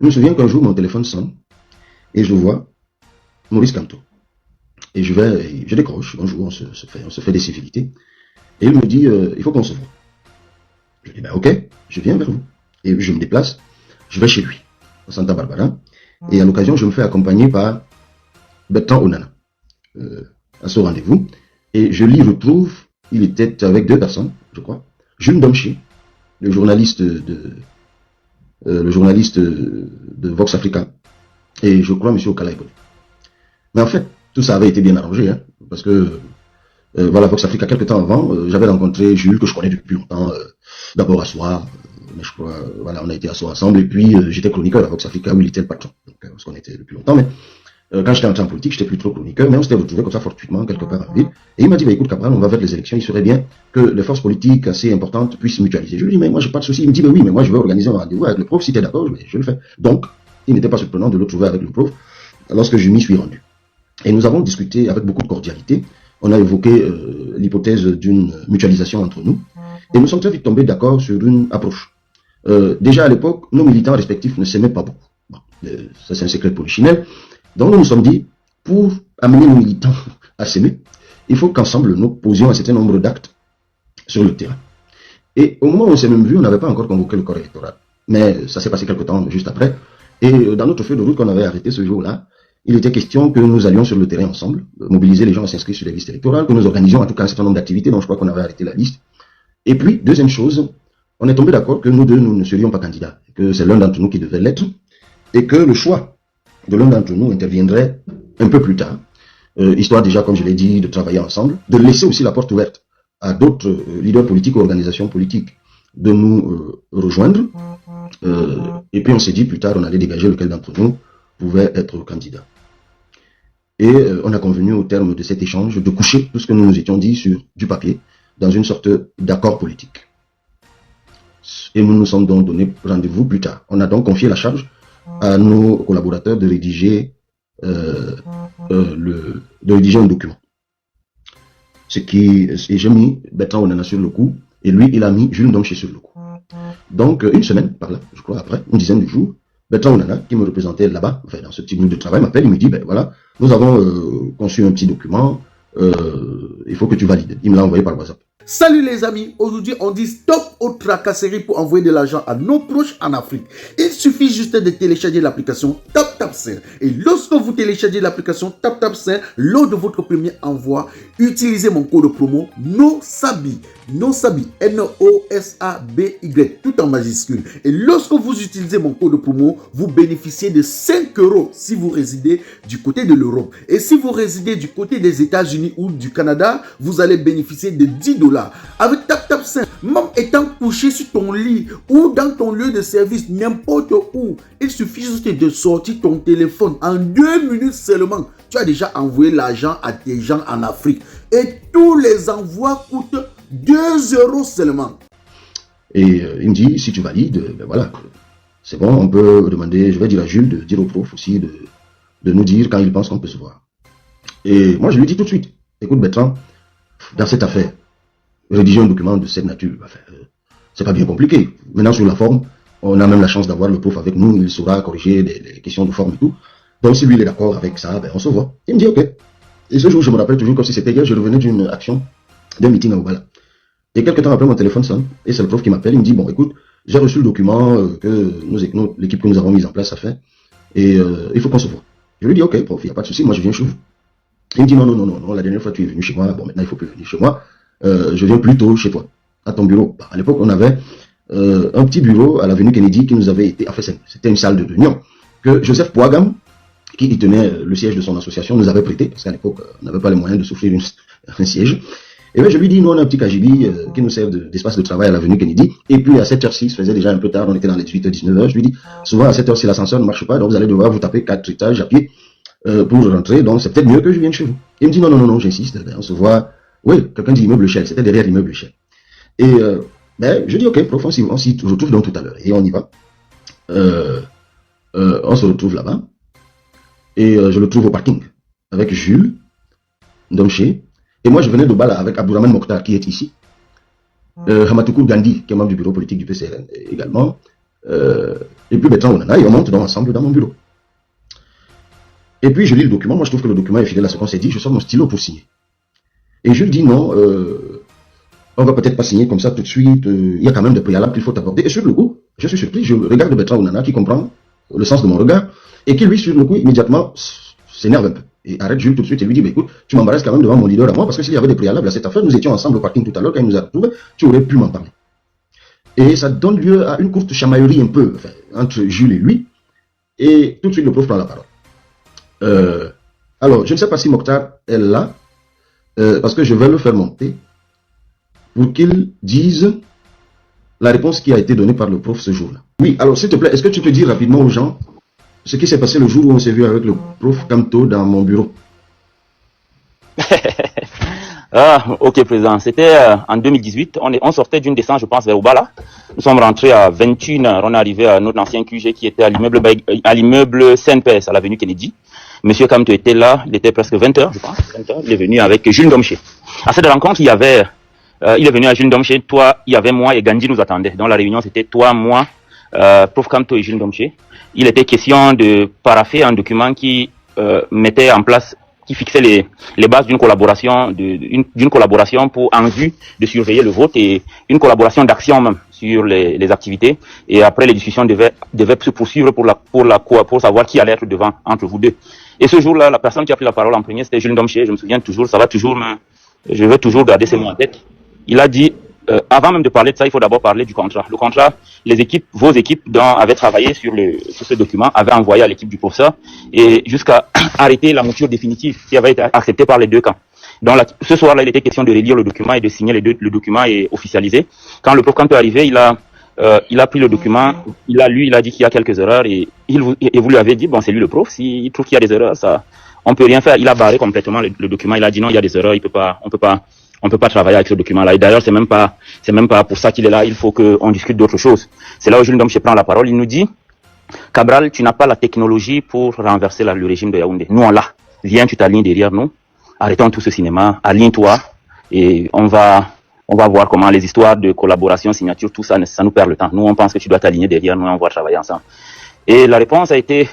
Je me souviens qu'un jour, mon téléphone sonne et je vois Maurice Kamto. Et je décroche, un jour, on se fait des civilités. Et il me dit, il faut qu'on se voit. Je dis, ben ok, je viens vers vous. Et je me déplace, je vais chez lui, à Santa Barbara. Et à l'occasion, je me fais accompagner par Bertrand Onana à ce rendez-vous. Et je l'y retrouve, il était avec deux personnes, je crois. Jules Domché, le journaliste de Vox Africa, et je crois M. Okala Ibole. Mais en fait, tout ça avait été bien arrangé, hein, parce que voilà, Vox Africa, quelques temps avant, j'avais rencontré Jules, que je connais depuis longtemps, d'abord à Soir, mais je crois, voilà, on a été à Soir ensemble, et puis j'étais chroniqueur à Vox Africa, où il était le patron, donc, parce qu'on était depuis longtemps, mais quand j'étais entré en politique, j'étais plus trop chroniqueur, mais on s'était retrouvé comme ça fortuitement quelque part en ville. Et il m'a dit, bah, écoute Cabral, on va vers les élections, il serait bien que les forces politiques assez importantes puissent mutualiser. Je lui dis, mais moi j'ai pas de souci. Il me dit, bah oui, mais moi je vais organiser un rendez-vous avec le prof, si t'es d'accord, je le fais. Donc, il n'était pas surprenant de le trouver avec le prof lorsque je m'y suis rendu. Et nous avons discuté avec beaucoup de cordialité. On a évoqué l'hypothèse d'une mutualisation entre nous. Et nous sommes très vite tombés d'accord sur une approche. Déjà à l'époque, nos militants respectifs ne s'aimaient pas beaucoup. Bon, ça c'est un secret polichinelle. Donc nous nous sommes dit, pour amener nos militants à s'aimer, il faut qu'ensemble nous posions un certain nombre d'actes sur le terrain. Et au moment où on s'est même vu, on n'avait pas encore convoqué le corps électoral. Mais ça s'est passé quelque temps juste après. Et dans notre feuille de route qu'on avait arrêté ce jour-là, il était question que nous allions sur le terrain ensemble, mobiliser les gens à s'inscrire sur les listes électorales, que nous organisions en tout cas un certain nombre d'activités dont je crois qu'on avait arrêté la liste. Et puis, deuxième chose, on est tombé d'accord que nous deux, nous ne serions pas candidats, que c'est l'un d'entre nous qui devait l'être, et que le choix de l'un d'entre nous interviendrait un peu plus tard, histoire déjà, comme je l'ai dit, de travailler ensemble, de laisser aussi la porte ouverte à d'autres leaders politiques ou organisations politiques de nous rejoindre. Et puis on s'est dit plus tard, on allait dégager lequel d'entre nous pouvait être candidat. Et on a convenu au terme de cet échange de coucher tout ce que nous nous étions dit sur du papier dans une sorte d'accord politique. Et nous nous sommes donc donné rendez-vous plus tard. On a donc confié la charge à nos collaborateurs de rédiger un document. Et j'ai mis Bertrand Onana sur le coup, et lui, il a mis Jules Domché sur le coup. Donc, une semaine par là, je crois, après, une dizaine de jours, Bertrand Onana, qui me représentait là-bas, enfin, dans ce petit groupe de travail, m'appelle, il me dit, ben voilà, nous avons conçu un petit document, il faut que tu valides. Il me l'a envoyé par WhatsApp. Salut les amis, aujourd'hui on dit stop aux tracasseries pour envoyer de l'argent à nos proches en Afrique. Il suffit juste de télécharger l'application TapTapSend. Et lorsque vous téléchargez l'application TapTapSend, lors de votre premier envoi, utilisez mon code promo NOSABI. NOSABI, N-O-S-A-B-Y, tout en majuscule. Et lorsque vous utilisez mon code promo, vous bénéficiez de 5 € si vous résidez du côté de l'Europe. Et si vous résidez du côté des États-Unis ou du Canada, vous allez bénéficier de 10 $. Avec TapTapSend, même étant couché sur ton lit ou dans ton lieu de service, n'importe où, il suffit juste de sortir ton téléphone. En 2 minutes seulement, tu as déjà envoyé l'argent à tes gens en Afrique. Et tous les envois coûtent 2 € seulement. Et il me dit, si tu valides, ben voilà, c'est bon, on peut demander, je vais dire à Jules de dire au prof aussi de nous dire quand il pense qu'on peut se voir. Et moi, je lui dis tout de suite, écoute Bertrand, dans cette affaire, rédiger un document de cette nature, enfin, c'est pas bien compliqué. Maintenant, sur la forme, on a même la chance d'avoir le prof avec nous, il saura corriger les questions de forme et tout. Donc, si lui, il est d'accord avec ça, ben, on se voit. Il me dit, ok. Et ce jour, je me rappelle toujours comme si c'était hier, je revenais d'une action, d'un meeting à Oubala. Et quelques temps après, mon téléphone sonne, et c'est le prof qui m'appelle, il me dit, bon, écoute, j'ai reçu le document que l'équipe que nous avons mise en place a fait, et il faut qu'on se voit. Je lui dis, ok, prof, il n'y a pas de souci, moi je viens chez vous. Il me dit, non, la dernière fois tu es venu chez moi, bon, maintenant il faut plus venir chez moi, je viens plutôt chez toi, à ton bureau. Bah, à l'époque, on avait un petit bureau à l'avenue Kennedy qui nous avait été, enfin, c'était une salle de réunion, que Joseph Pouagam, qui y tenait le siège de son association, nous avait prêté, parce qu'à l'époque, on n'avait pas les moyens de s'offrir un siège. Et bien, je lui dis, nous, on a un petit KGB qui nous sert d'espace de travail à l'avenue Kennedy. Et puis, à 7h06, il faisait déjà un peu tard, on était dans les 18h, 19h. Je lui dis, souvent, à 7h, si l'ascenseur ne marche pas, donc vous allez devoir vous taper 4 étages à pied pour rentrer. Donc, c'est peut-être mieux que je vienne chez vous. Il me dit, non, j'insiste. Ben, on se voit. Oui, quelqu'un dit immeuble Shell. C'était derrière l'immeuble Shell. Et ben, je dis, ok, prof, on s'y retrouve donc tout à l'heure. Et on y va. On se retrouve là-bas. Et je le trouve au parking avec Jules Domché. Et moi, je venais de Bala avec Abdourahmane Mokhtar qui est ici. Hamatoukou Gandhi, qui est membre du bureau politique du PCRN également. Et puis Bertrand Onana, et on monte donc ensemble dans mon bureau. Et puis je lis le document, moi je trouve que le document est fidèle à ce qu'on s'est dit, je sors mon stylo pour signer. Et je lui dis non, on va peut-être pas signer comme ça tout de suite, il y a quand même des préalables qu'il faut aborder. Et sur le coup, je suis surpris, je regarde Bertrand Onana qui comprend le sens de mon regard, et qui lui sur le coup immédiatement s'énerve un peu. Et arrête Jules tout de suite et lui dit, bah, écoute, tu m'embarrasses quand même devant mon leader à moi, parce que s'il y avait des préalables à cette affaire, nous étions ensemble au parking tout à l'heure, quand il nous a retrouvés, tu aurais pu m'en parler. Et ça donne lieu à une courte chamaillerie un peu, enfin, entre Jules et lui, et tout de suite le prof prend la parole. Alors, je ne sais pas si Mokhtar est là, parce que je vais le faire monter, pour qu'il dise la réponse qui a été donnée par le prof ce jour-là. Oui, alors s'il te plaît, est-ce que tu peux dire rapidement aux gens ce qui s'est passé le jour où on s'est vu avec le prof Kamto dans mon bureau? Ok, président. C'était en 2018. On sortait d'une descente, je pense, vers Oubala. Nous sommes rentrés à 21h. On est arrivé à notre ancien QG qui était à l'immeuble CNPS, à l'avenue Kennedy. Monsieur Kamto était là. Il était presque 20h, je pense. 20h. Il est venu avec Jules Domché. À cette rencontre, il est venu à Jules Domché. Toi, il y avait moi et Gandhi nous attendait. Dans la réunion, c'était toi, moi, prof Kamto et Jules Domché. Il était question de parapher un document qui mettait en place, qui fixait les bases d'une collaboration, d'une collaboration en vue de surveiller le vote et une collaboration d'action même sur les activités. Et après, les discussions devaient se poursuivre pour savoir qui allait être devant entre vous deux. Et ce jour-là, la personne qui a pris la parole en premier, c'était Jules Domché. Je me souviens toujours, je vais toujours garder ces mots en tête. Il a dit, avant même de parler de ça, il faut d'abord parler du contrat. Le contrat, vos équipes avaient travaillé sur ce document, avaient envoyé à l'équipe du professeur et jusqu'à arrêter la mouture définitive qui avait été acceptée par les deux camps. Donc ce soir-là, il était question de relire le document et de signer le document et officialiser. Quand le prof Kamto est arrivé, il a pris le document, il a lu, il a dit qu'il y a quelques erreurs et vous lui avez dit, bon, c'est lui le prof, s'il trouve qu'il y a des erreurs, ça, on peut rien faire. Il a barré complètement le document, il a dit non, il y a des erreurs, on peut pas travailler avec ce document-là. Et d'ailleurs, c'est même pas pour ça qu'il est là. Il faut qu'on discute d'autres choses. C'est là où Jules Domché prend la parole. Il nous dit, Cabral, tu n'as pas la technologie pour renverser le régime de Yaoundé. Nous, on l'a. Viens, tu t'alignes derrière nous. Arrêtons tout ce cinéma. Aligne-toi. Et on va voir comment les histoires de collaboration, signature, tout ça, ça nous perd le temps. Nous, on pense que tu dois t'aligner derrière nous et on va travailler ensemble. Et la réponse a été,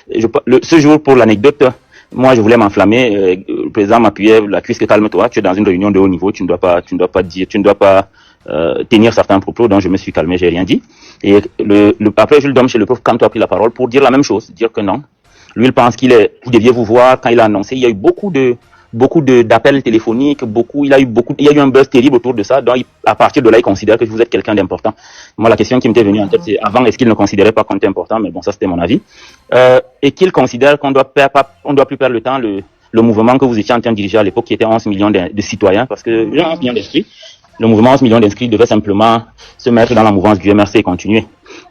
ce jour, pour l'anecdote, moi, je voulais m'enflammer. Le président m'appuyait la cuisse, que calme-toi. Tu es dans une réunion de haut niveau. Tu ne dois pas tenir certains propos. Donc, je me suis calmé. J'ai rien dit. Et après, Jules Domché, le prof Kamto a pris la parole pour dire la même chose, dire que non. Lui, il pense vous deviez vous voir quand il a annoncé. Il y a eu beaucoup d'appels téléphoniques, il y a eu un buzz terrible autour de ça. Donc, à partir de là, il considère que vous êtes quelqu'un d'important. Moi, la question qui m'était venue en tête, c'est avant, est-ce qu'il ne considérait pas qu'on était important? Mais bon, ça, c'était mon avis. Et qu'il considère qu'on doit plus perdre le temps, le mouvement que vous étiez en train de diriger à l'époque, qui était 11 millions de citoyens, parce que, 11 millions d'inscrits. Le mouvement 11 millions d'inscrits devait simplement se mettre dans la mouvance du MRC et continuer.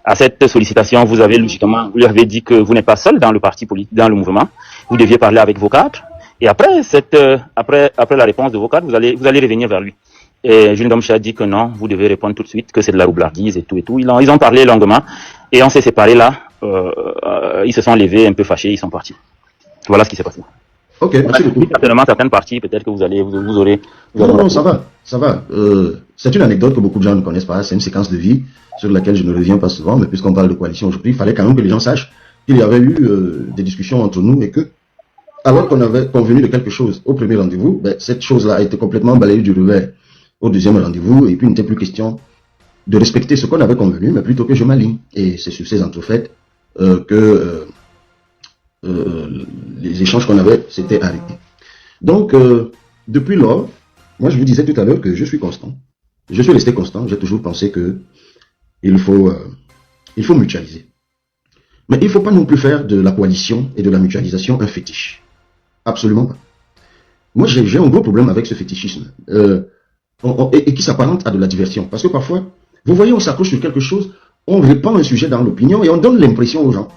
À cette sollicitation, vous lui avez dit que vous n'êtes pas seul dans le parti politique, dans le mouvement. Vous deviez parler avec vos cadres. Et après la réponse de vos cadres, vous allez revenir vers lui. Et Jules Domché a dit que non, vous devez répondre tout de suite, que c'est de la roublardise et tout et tout. Ils ont parlé longuement. Et on s'est séparés là. Ils se sont levés un peu fâchés, ils sont partis. Voilà ce qui s'est passé. Ok, merci beaucoup. Certainement, certaines parties, peut-être que vous aurez... Non, ça va. C'est une anecdote que beaucoup de gens ne connaissent pas. C'est une séquence de vie sur laquelle je ne reviens pas souvent, mais puisqu'on parle de coalition aujourd'hui, il fallait quand même que les gens sachent qu'il y avait eu des discussions entre nous et que, alors qu'on avait convenu de quelque chose au premier rendez-vous, cette chose-là a été complètement balayée du revers au deuxième rendez-vous, et puis il n'était plus question de respecter ce qu'on avait convenu, mais plutôt que je m'aligne. Et c'est sur ces entrefaites que les échanges qu'on avait s'étaient arrêtés. Donc, depuis lors, moi je vous disais tout à l'heure que je suis constant. Je suis resté constant, j'ai toujours pensé que il faut mutualiser. Mais il ne faut pas non plus faire de la coalition et de la mutualisation un fétiche. Absolument pas. Moi j'ai un gros problème avec ce fétichisme et qui s'apparente à de la diversion. Parce que parfois, vous voyez, on s'accroche sur quelque chose, on répand un sujet dans l'opinion et on donne l'impression aux gens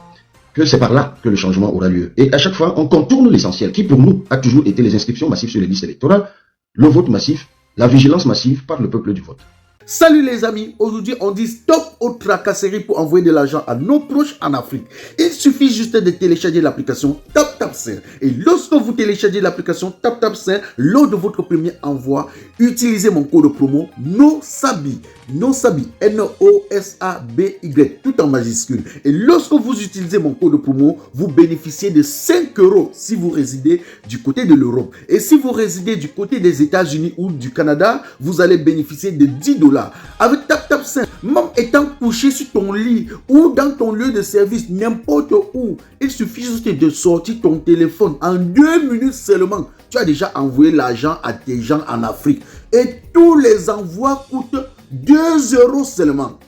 que c'est par là que le changement aura lieu. Et à chaque fois, on contourne l'essentiel, qui pour nous a toujours été les inscriptions massives sur les listes électorales, le vote massif, la vigilance massive par le peuple du vote. Salut les amis, aujourd'hui on dit stop aux tracasseries pour envoyer de l'argent à nos proches en Afrique. Il suffit juste de télécharger l'application TapTapSend. Et lorsque vous téléchargez l'application TapTapSend, lors de votre premier envoi, utilisez mon code promo NOSABI. NOSABI, N-O-S-A-B-Y, tout en majuscule. Et lorsque vous utilisez mon code promo, vous bénéficiez de 5 € si vous résidez du côté de l'Europe. Et si vous résidez du côté des États-Unis ou du Canada, vous allez bénéficier de 10 $. Avec TapTapSend, même étant couché sur ton lit ou dans ton lieu de service, n'importe où, il suffit juste de sortir ton téléphone. En 2 minutes seulement, tu as déjà envoyé l'argent à tes gens en Afrique. Et tous les envois coûtent 2 € seulement.